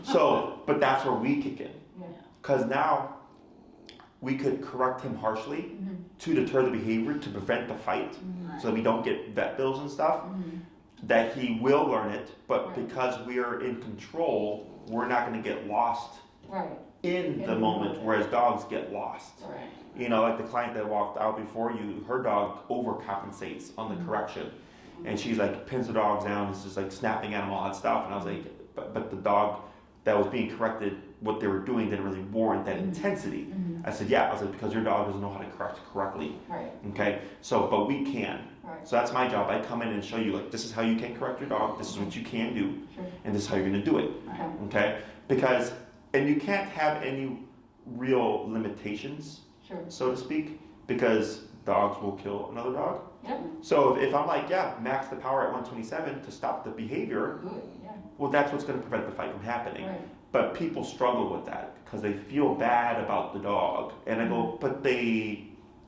So, but that's where we kick in. yeah, Because now we could correct him harshly mhm, to deter the behavior, to prevent the fight, mhm, so that we don't get vet bills and stuff. mhm, That he will learn it, but Right. because we are in control, we're not going to get lost right, in the moment, whereas dogs get lost. right, Like the client that walked out before you, her dog overcompensates on the Mhm. correction, and she's like pins the dogs down, is just like snapping at them, all that stuff, and I was like, but the dog that was being corrected, what they were doing didn't really warrant that Mhm. intensity. mhm, I said, yeah, I was like, because your dog doesn't know how to correct correctly, right, okay? So, but we can. right, So that's my job. I come in and show you, like, this is how you can correct your dog, this is what you can do, sure, and this is how you're gonna do it, okay, okay? Because, and you can't have any real limitations, sure, so to speak, because dogs will kill another dog. yep, So if I'm like, yeah, max the power at 127 to stop the behavior, good, yeah, well, that's what's gonna prevent the fight from happening. right, But people struggle with that because they feel bad about the dog. And I go, but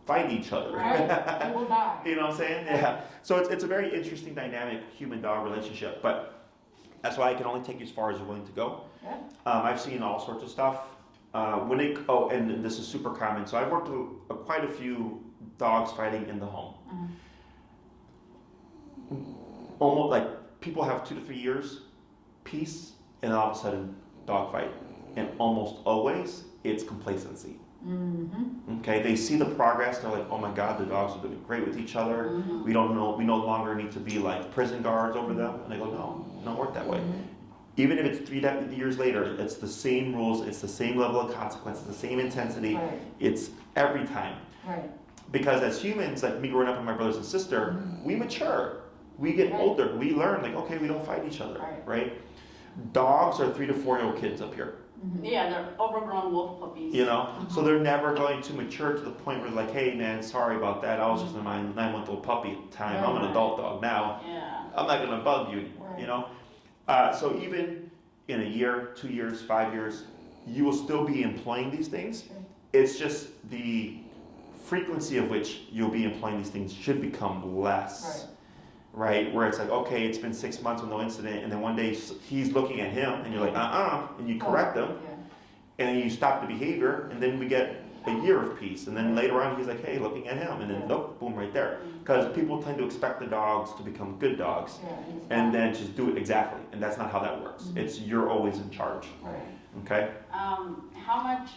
fight each other. Right, you will die. You know what I'm saying? Yeah. So it's a very interesting dynamic human-dog relationship, but that's why I can only take you as far as you're willing to go. Yeah. I've seen all sorts of stuff. And this is super common. So I've worked with quite a few dogs fighting in the home. Almost like people have 2 to 3 years peace, and then all of a sudden dog fight, and almost always it's complacency. Okay, they see the progress. They're like, oh my God, the dogs are doing great with each other. We no longer need to be like prison guards over them. And I go, no, it don't work that way. Even if it's 3 years later, it's the same rules, it's the same level of consequence, it's the same intensity. Right. It's every time. Right. Because as humans, like me growing up with my brothers and sister, we mature. We get older. We learn, like, okay, we don't fight each other, right? Dogs are 3 to 4 year old kids up here. Yeah, they're overgrown wolf puppies. You know, so they're never going to mature to the point where like, hey man, sorry about that. I was just a 9-month-old puppy at the time. I'm an adult dog now. Yeah. I'm not gonna bug you anymore. You know, so even in a year, 2 years, 5 years, you will still be employing these things. It's just the frequency of which you'll be employing these things should become less. Right, where it's like, okay, it's been 6 months with no incident, and then one day he's looking at him, and you're like, and you correct him, and then you stop the behavior, and then we get a year of peace, and then later on he's like, hey, looking at him, and then nope, boom, right there. Because people tend to expect the dogs to become good dogs, and then just do it exactly, and that's not how that works. It's you're always in charge. Okay? How much,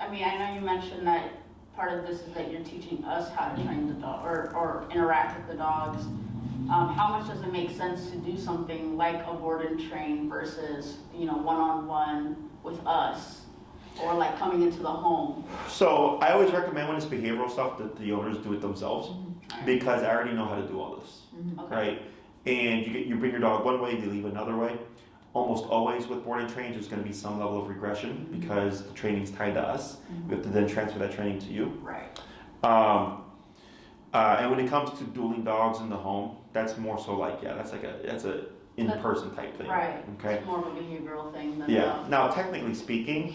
I mean, I know you mentioned that part of this is that you're teaching us how to train the dog, or interact with the dogs. How much does it make sense to do something like a board and train versus, one-on-one with us, or like coming into the home? So I always recommend when it's behavioral stuff that the owners do it themselves, because I already know how to do all this, right? And you bring your dog one way, they leave another way. Almost always with board and train, there's going to be some level of regression because the training's tied to us. We have to then transfer that training to you. Right. And when it comes to dueling dogs in the home, that's more so like, that's a in-person type thing. Right. Okay. It's more of a behavioral thing than Now, technically speaking,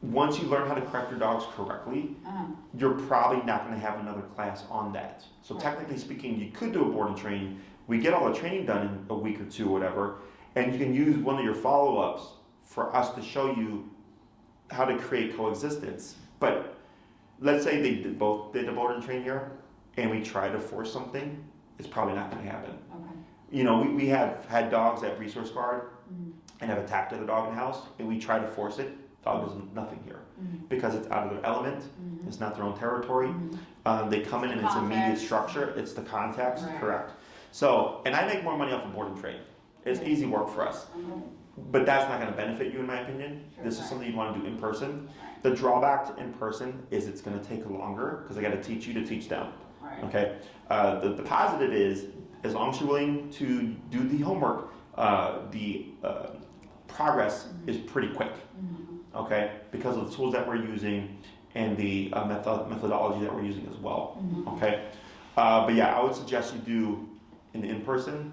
once you learn how to correct your dogs correctly, you're probably not going to have another class on that. So technically speaking, you could do a board and train. We get all the training done in a week or two, or whatever, and you can use one of your follow-ups for us to show you how to create coexistence. But let's say they both did a board and train here, and we try to force something, it's probably not going to happen. We have had dogs at resource guard and have attacked the dog in the house, and we try to force it. Dog does nothing here because it's out of their element. It's not their own territory. They come in and it's immediate structure. It's the context, correct. So, and I make more money off of board and train. It's easy work for us. But that's not going to benefit you, in my opinion. This is something you want to do in person. The drawback to in person is it's going to take longer because I got to teach you to teach them. Okay. The positive is, as long as you're willing to do the homework, the progress is pretty quick. Okay, because of the tools that we're using and the methodology that we're using as well. Okay, but yeah, I would suggest you do in person,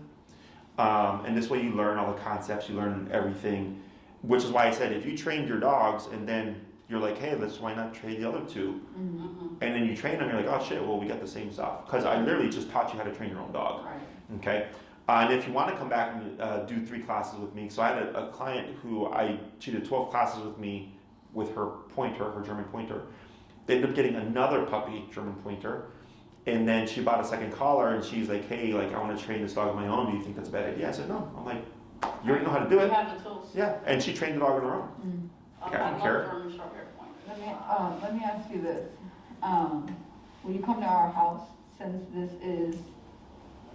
and this way you learn all the concepts, you learn everything. Which is why I said if you trained your dogs and then you're like, hey, why not train the other two? And then you train them, you're like, oh shit, well, we got the same stuff. Because I literally just taught you how to train your own dog. Okay? And if you want to come back and do 3 classes with me, so I had a client she did 12 classes with me with her pointer, her German pointer. They ended up getting another puppy, German pointer, and then she bought a second collar, and she's like, hey, like, I want to train this dog on my own. Do you think that's a bad idea? I said, no. I'm like, you already know how to do it. You have the tools. Yeah, and she trained the dog on her own. I love German short hair pointers. Let me ask you this. When you come to our house, since this is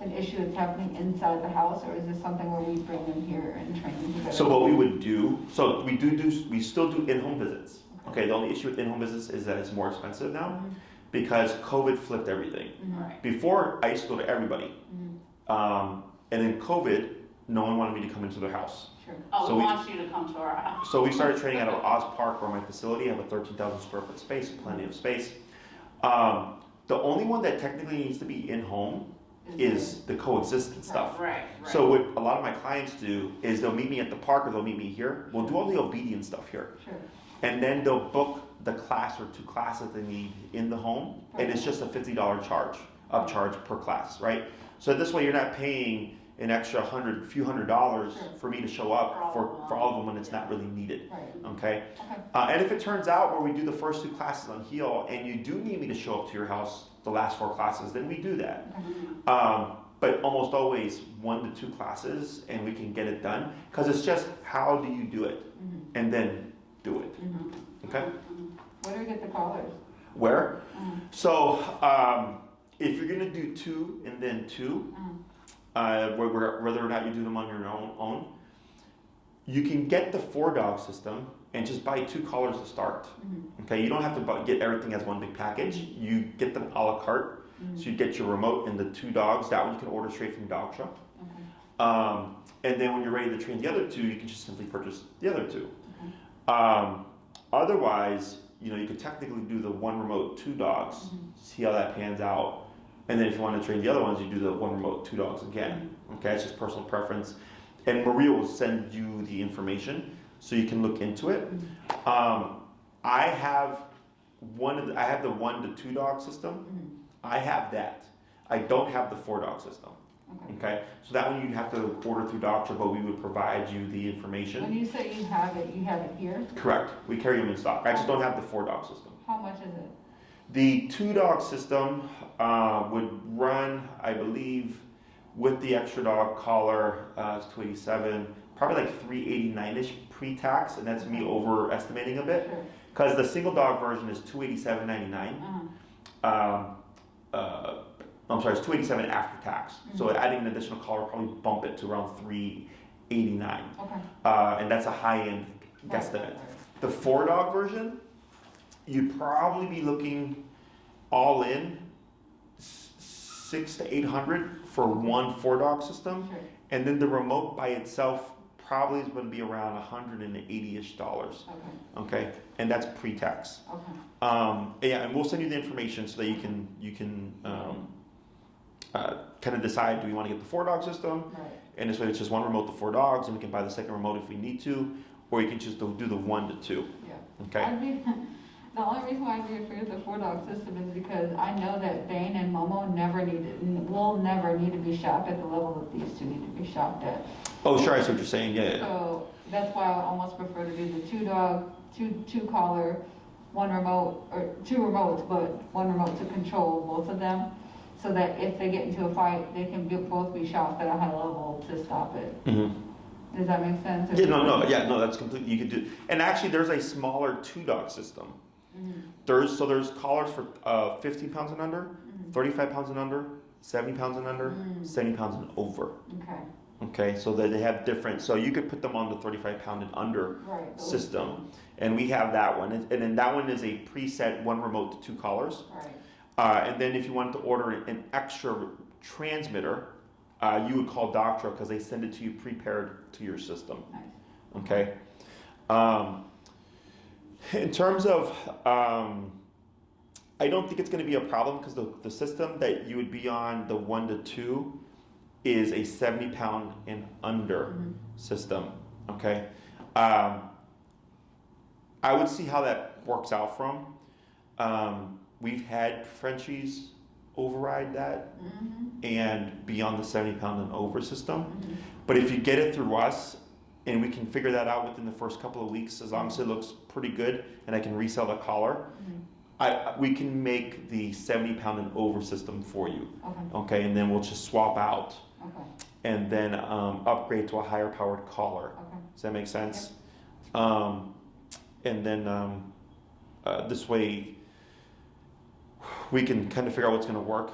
an issue that's happening inside the house, or is this something where we bring them here and train them together? So what we would do, we still do in-home visits. Okay, the only issue with in-home visits is that it's more expensive now because COVID flipped everything. Before, I used to go to everybody. And then COVID, no one wanted me to come into their house. Oh, so we want you to come to our house. So we started training out of Oz Park, where my facility. I have a 13,000 square foot space, plenty of space. The only one that technically needs to be in-home is the coexistence stuff. Right. So what a lot of my clients do is they'll meet me at the park or they'll meet me here. We'll do all the obedience stuff here. and then they'll book the class or 2 classes they need in the home, and it's just a $50 upcharge per class, right? So this way you're not paying an extra few hundred dollars for me to show up for all of them when it's not really needed. Okay? And if it turns out where we do the first 2 classes on Heal and you do need me to show up to your house the last 4 classes, then we do that. But almost always 1 to 2 classes and we can get it done, because it's just how do you do it and then do it. Okay? Where do we get the collars? Where? So if you're gonna do 2 and then 2, whether or not you do them on your own, you can get the 4-dog system and just buy 2 collars to start. Okay, you don't have to get everything as one big package. You get them a la carte. So you get your remote and the 2 dogs. That one you can order straight from Dog Show. And then when you're ready to train the other 2, you can just simply purchase the other 2. Otherwise, you could technically do the 1 remote, 2 dogs, see how that pans out. And then if you want to train the other ones, you do the 1 remote, 2 dogs again. Okay, it's just personal preference. And Maria will send you the information so you can look into it. I have the 1 to 2 dog system. I have that. I don't have the 4-dog system. Okay, so that one you'd have to order through Doctor, but we would provide you the information. When you say you have it here? Correct. We carry them in stock. I just don't have the 4-dog system. How much is it? The 2-dog system would run, I believe, with the extra dog collar, it's $287, probably like $389-ish pre-tax, and that's me overestimating a bit, because the single dog version is $287.99. I'm sorry, it's $287 after tax. So adding an additional collar will probably bump it to around $389. And that's a high-end guesstimate. The 4-dog version, you'd probably be looking all in $600 to $800 for 1 4-dog system, and then the remote by itself probably is going to be around $180-ish. Okay, and that's pre-tax. Yeah, and we'll send you the information so that you can kind of decide, do we want to get the 4-dog system? And this way it's just 1 remote to 4 dogs, and we can buy the second remote if we need to, or you can just do the 1 to 2. Okay. The only reason why I'd be afraid of the 4-dog system is because I know that Bane and Momo will never need to be shopped at the level that these 2 need to be shopped at. Oh, sure, I see what you're saying. Yeah. So that's why I would almost prefer to do the 2-dog, 2 collar, 1 remote, or 2 remotes, but 1 remote to control both of them, so that if they get into a fight, they can both be shopped at a high level to stop it. Does that make sense? Yeah, no, that's completely, you could do, and actually there's a smaller 2-dog system. There's collars for 15 pounds and under, 35 pounds and under, 70 pounds and under, 70 pounds and over. Okay, so that they have different, so you could put them on the 35 pound and under system. And we have that one. And then that one is a preset 1 remote to 2 collars. And then if you wanted to order an extra transmitter, you would call Doctro, because they send it to you prepared to your system. Okay. In terms of, I don't think it's going to be a problem, because the system that you would be on, the 1 to 2, is a 70 pound and under system. Okay. I would see how that works out from. We've had Frenchies override that and be on the 70 pound and over system. But if you get it through us, and we can figure that out within the first couple of weeks, as long as it looks pretty good and I can resell the collar, we can make the 70 pound and over system for you. Okay, and then we'll just swap out and then upgrade to a higher powered collar. Does that make sense? And then this way we can kind of figure out what's going to work.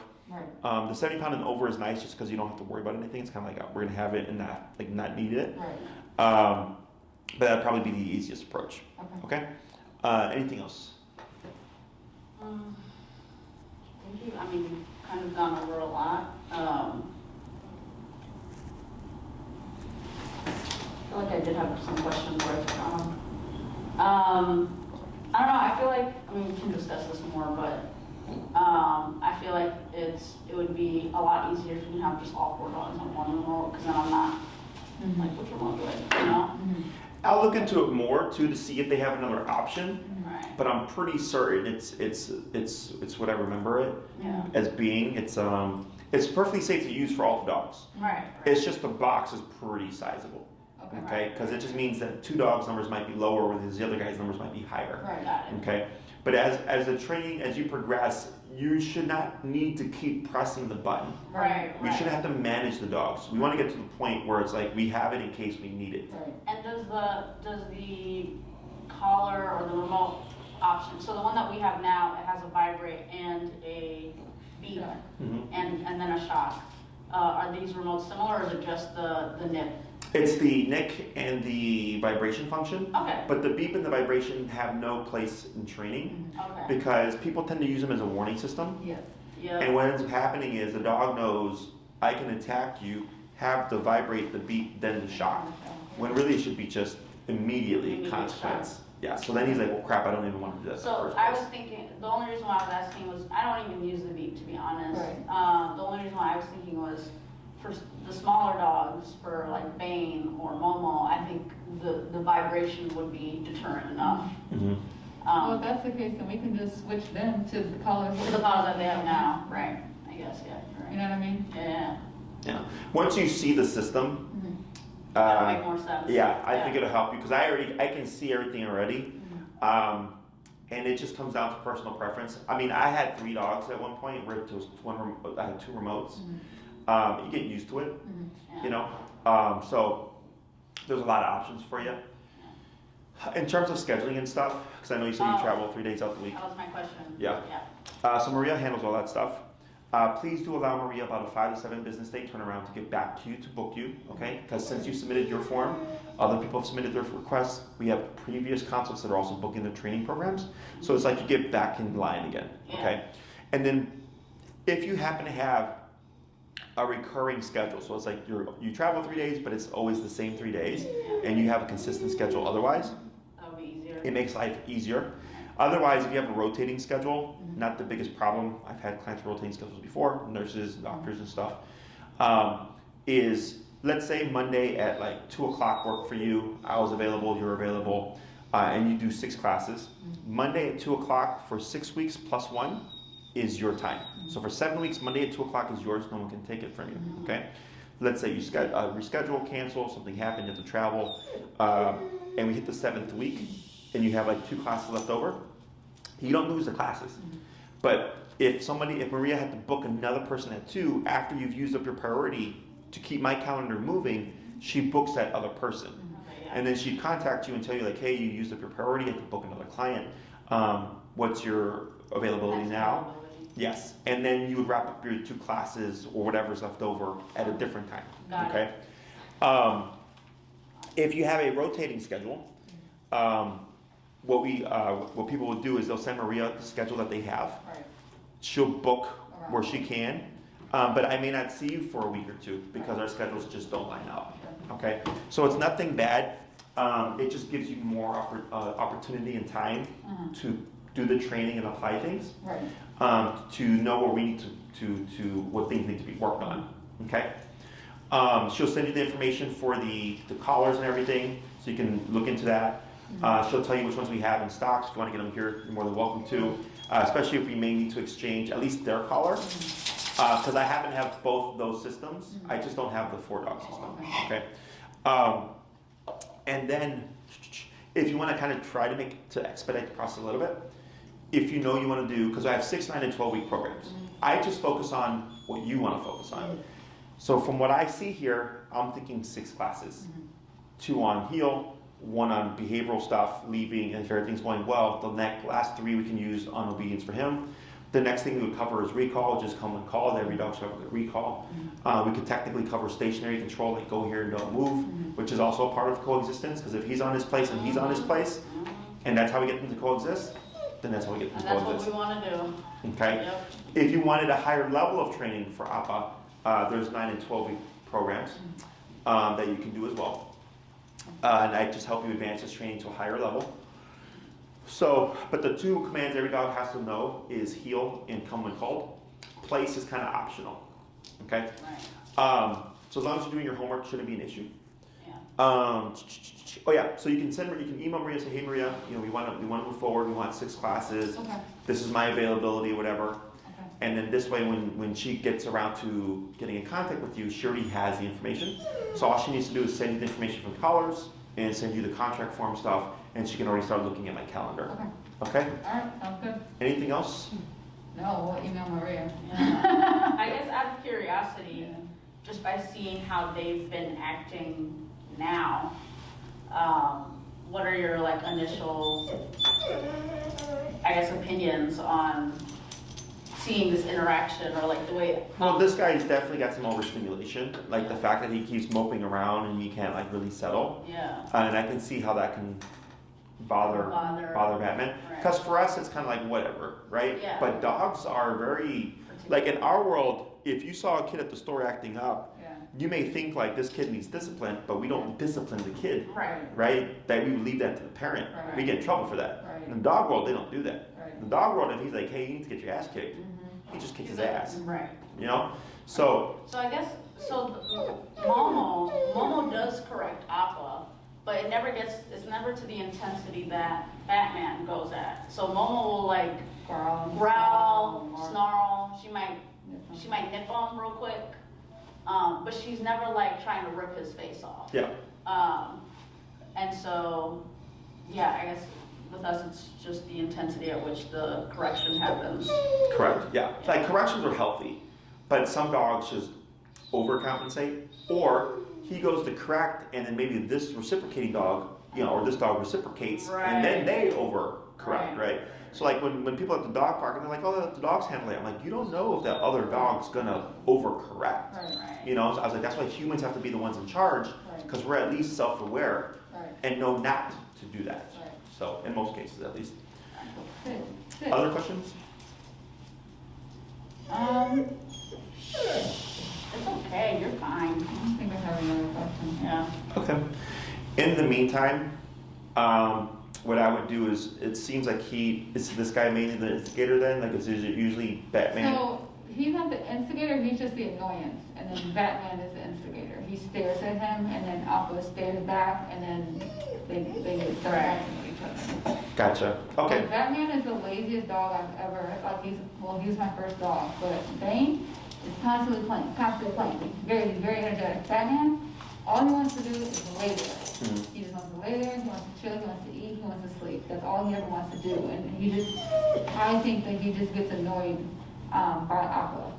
The 70 pound and over is nice just because you don't have to worry about anything. It's kind of like we're going to have it and not need it. But that'd probably be the easiest approach. Okay. Anything else? Thank you. I mean, we've kind of gone over a lot. I feel like I did have some questions with, I don't know, I feel like, I mean, we can discuss this more, but I feel like it would be a lot easier if we can have just all 4 dogs on 1 remote, because then I'm not like, which remote do I, I'll look into it more too to see if they have another option, Right. but I'm pretty certain it's what I remember it Yeah. as being. It's perfectly safe to use for all the dogs. Right. It's just the box is pretty sizable. Okay. Okay, because it just means that 2 dogs' numbers might be lower, whereas the other guy's numbers might be higher. Right. Got it. Okay, but as the training, as you progress, you should not need to keep pressing the button. Right. We shouldn't have to manage the dogs. We want to get to the point where it's like we have it in case we need it. Right. And does the collar or the remote option, so the one that we have now, it has a vibrate and a beep Yeah. Mhm. and then a shock. Are these remotes similar or is it just the nip? It's the nick and the vibration function, Okay. but the beep and the vibration have no place in training Okay. because people tend to use them as a warning system. Yes. Yeah. And what ends up happening is the dog knows I can attack you, have the vibrate, the beep, then the shock. When really it should be just immediately Immediate consequence. Yeah, so then he's like, well crap, I don't even want to do that. So I was thinking, the only reason why I was asking was, I don't even use the beep, to be honest. Right. The only reason why I was thinking was, for the smaller dogs, for like Bane or Momo, I think the vibration would be deterrent enough. Mhm. Well, if that's the case, then we can just switch them to the collars. To the collars that they have now, right, I guess, yeah, You right. know what I mean? Yeah, Yeah. Once you see the system, that would make more sense. yeah, I think it'll help you because I can see everything already. And it just comes down to personal preference. I mean, I had 3 dogs at one point where it was I had 2 remotes. You get used to it, Yeah. you know. So there's a lot of options for you. In terms of scheduling and stuff, because I know you said you Oh. travel 3 days out the week. That was my question. Yeah. So Maria handles all that stuff. Please do allow Maria about a 5 to 7 business day turnaround to get back to you to book you, okay? Because since you submitted your form, other people have submitted their requests. We have previous consults that are also booking their training programs. So it's like you get back in line again, okay? And then if you happen to have a recurring schedule, so it's like you travel 3 days, but it's always the same 3 days, and you have a consistent schedule otherwise, That would be easier. it makes life easier. Otherwise, if you have a rotating schedule, not the biggest problem. I've had clients with rotating schedules before, nurses, doctors and stuff, is let's say Monday at like 2 o'clock work for you, I was available, you're available, and you do 6 classes. Monday at 2 o'clock for 6 weeks plus 1 is your time. So for 7 weeks, Monday at 2 o'clock is yours, no one can take it from you, okay? Let's say you reschedule, cancel, something happened, you have to travel, and we hit the 7th week, and you have like 2 classes left over, you don't lose the classes. But if Maria had to book another person at 2 after you've used up your priority to keep my calendar moving, she books that other person. Okay, yeah. And then she'd contact you and tell you like, hey, you used up your priority, you have to book another client. What's your availability Next now? availability. Yes, and then you would wrap up your 2 classes or whatever's left over at a different time, Got okay? If you have a rotating schedule, what people will do is they'll send Maria the schedule that they have. Right. She'll book where she can, but I may not see you for a week or 2 because our schedules just don't line up, okay? So it's nothing bad, it just gives you more opportunity and time to do the training and apply things. Right. To know where we need to what things need to be worked on. Okay. She'll send you the information for the collars and everything, so you can look into that. She'll tell you which ones we have in stock. So if you want to get them here, you're more than welcome to. Especially if we may need to exchange at least their collar, because I happen to have both those systems. I just don't have the 4-dog system. Okay. And then, if you want to kind of try to expedite the process a little bit, if you know you want to do, because I have 6, 9, and 12-week programs. I just focus on what you want to focus on. So from what I see here, I'm thinking 6 classes. 2 on heal, 1 on behavioral stuff, leaving, and if everything's going well, the last 3 we can use on obedience for him. The next thing we would cover is recall, just come and call. Every dog should have a recall. We could technically cover stationary control, like go here and don't move, which is also a part of coexistence, because if he's on his place and he's on his place, and that's how we get them to coexist, then that's how we get them And to that's coexist. what we want to do. Okay? Yep. If you wanted a higher level of training for Appa, there's 9 and 12 week programs that you can do as well. And I just help you advance this training to a higher level. So, but the 2 commands every dog has to know is heal and come when called. Place is kind of optional. Okay? Right. So as long as you're doing your homework, shouldn't be an issue. Oh yeah, so you can email Maria, say, hey Maria, we want to move forward. We want 6 classes. Okay. This is my availability, whatever. Okay. And then this way, when she gets around to getting in contact with you, she already has the information. So all she needs to do is send you the information from collars and send you the contract form stuff, and she can already start looking at my calendar. Okay. Okay? All right, sounds good. Anything else? No, we'll email Maria. Yeah. I guess out of curiosity, just by seeing how they've been acting now, what are your like initial, I guess, opinions on seeing this interaction or like the way? Well, this guy's definitely got some overstimulation, like the fact that he keeps moping around and he can't like really settle. Yeah. And I can see how that can bother Batman. Because for us, it's kind of like whatever, right? Yeah. But dogs are very, like in our world, if you saw a kid at the store acting up, you may think like this kid needs discipline, but we don't discipline the kid, right? That we leave that to the parent. Right. We get in trouble for that. Right. In the dog world, they don't do that. Right. In the dog world, if he's like, hey, you need to get your ass kicked, he just kicks his ass. Right. So I guess, Momo does correct Appa, but it's never to the intensity that Batman goes at. So Momo will like growl, snarl, she might nip on him real quick, but she's never like trying to rip his face off. yeah. And so, yeah, I guess with us it's just the intensity at which the correction happens. Correct, yeah. Like corrections are healthy, but some dogs just overcompensate, or he goes to correct and then maybe this reciprocating dog, or this dog reciprocates, and then they overcorrect, right? So like when people at the dog park and they're like, oh, the dog's handling it, I'm like, you don't know if that other dog's gonna overcorrect. So I was like, that's why humans have to be the ones in charge, because we're at least self-aware and know not to do that. So in most cases, at least. Good. Other questions? It's okay, you're fine. I don't think I have another question. Yeah. Okay. In the meantime, what I would do is, it seems like is this guy mainly the instigator then? Like, is it usually Batman? So he's not the instigator, he's just the annoyance, and then Batman is the instigator. He stares at him, and then Appa stares back, and then they start acting with each other. Gotcha. Okay. Like, Batman is the laziest dog I've ever, like he was my first dog, but Bane is constantly playing. He's very energetic. Batman, all he wants to do is lay there. He just wants to lay there, he wants to chill, he wants to eat, he wants to sleep. That's all he ever wants to do. And I think that he just gets annoyed by Appa.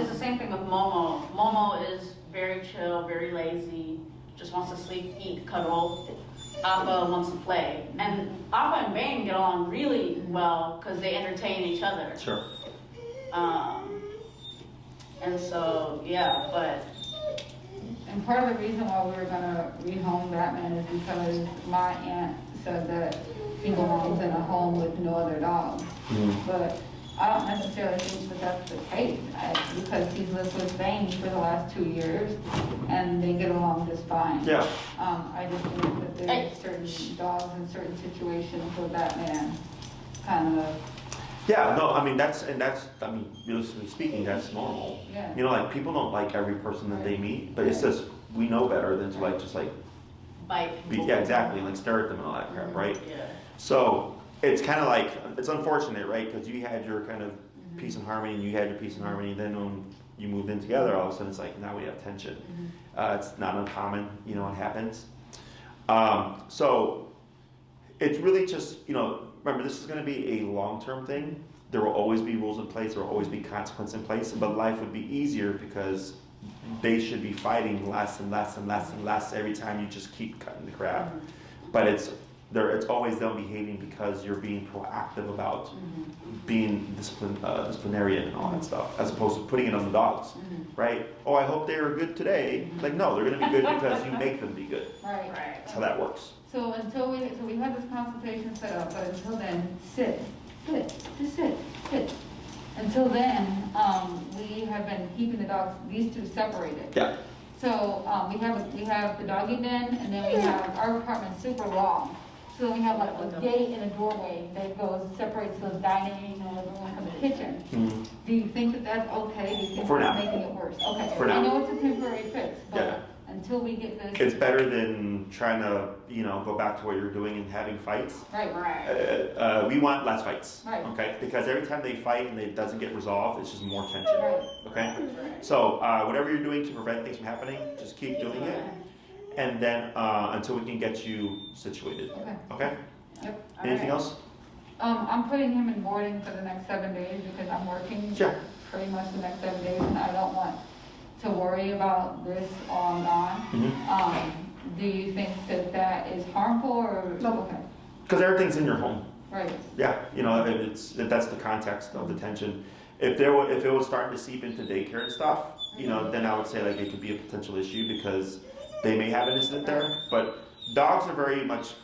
It's the same thing with Momo. Momo is very chill, very lazy, just wants to sleep, eat, cuddle. Appa wants to play. And Appa and Bane get along really well because they entertain each other. Sure. And so, yeah, but... And part of the reason why we were gonna rehome Batman is because my aunt said that he belongs in a home with no other dogs. But I don't necessarily think that that's the case, because he's lived with Bane for the last 2 years, and they get along just fine. Yeah. I just think that there's certain dogs in certain situations where Batman kind of... Yeah, no, I mean, realistically speaking, that's normal. Yeah. Like, people don't like every person that they meet, but it's just, we know better than to bite. yeah, exactly, like stare at them and all that crap, right? Yeah. So, it's kind of like, it's unfortunate, right? Because you had your kind of peace and harmony, and you had your peace and harmony, then when you moved in together, all of a sudden it's like, now we have tension. It's not uncommon, it happens. So, it's really just, remember, this is going to be a long-term thing. There will always be rules in place. There will always be consequences in place. But life would be easier because they should be fighting less and less and less and less every time you just keep cutting the crap. But it's always them behaving because you're being proactive about being disciplinarian and all that stuff, as opposed to putting it on the dogs, right? Oh, I hope they are good today. Like, no, they're going to be good because you make them be good. Right. That's how that works. So we had this consultation set up, but until then, sit, just sit. Until then, we have been keeping the dogs, these two separated. Yeah. So we have the doggy den, and then we have our apartment super long. So we have like a gate and a doorway that separates the dining and living room from the kitchen. Do you think that that's okay? Do you think For that's now. making it worse? Okay. For now. I know it's a temporary fix, but until we get this. It's better than trying to, go back to what you're doing and having fights. Right. Right. We want less fights. Right. Okay? Because every time they fight and it doesn't get resolved, it's just more tension. Right. Okay? So whatever you're doing to prevent things from happening, just keep doing it. And then until we can get you situated. Okay. Okay? Yep. Anything else? I'm putting him in boarding for the next 7 days because I'm working Sure. pretty much the next 7 days, and I don't want to worry about this while I'm gone. Mm-hmm. Do you think that is harmful or? No. Okay. Because everything's in your home. Right. Yeah, that's the context of the tension. If it was starting to seep into daycare and stuff, then I would say like it could be a potential issue because they may have an incident there. But dogs are very much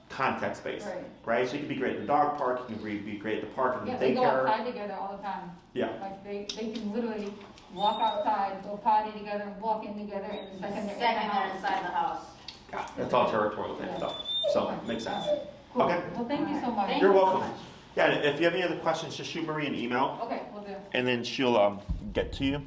context based, right? So you can be great at the dog park, you can be great at the park and the Yeah, daycare. they go outside together all the time. Yeah. Like they can literally walk outside, go potty together, walk in together, and the second they're in the Second, they're house. inside the house. Yeah, that's all territorial type stuff. So Okay. makes sense. Cool. Okay. Well, thank you so much. Thank You're you so welcome. much. Yeah, and if you have any other questions, just shoot Marie an email Okay, we'll do. and then she'll get to you.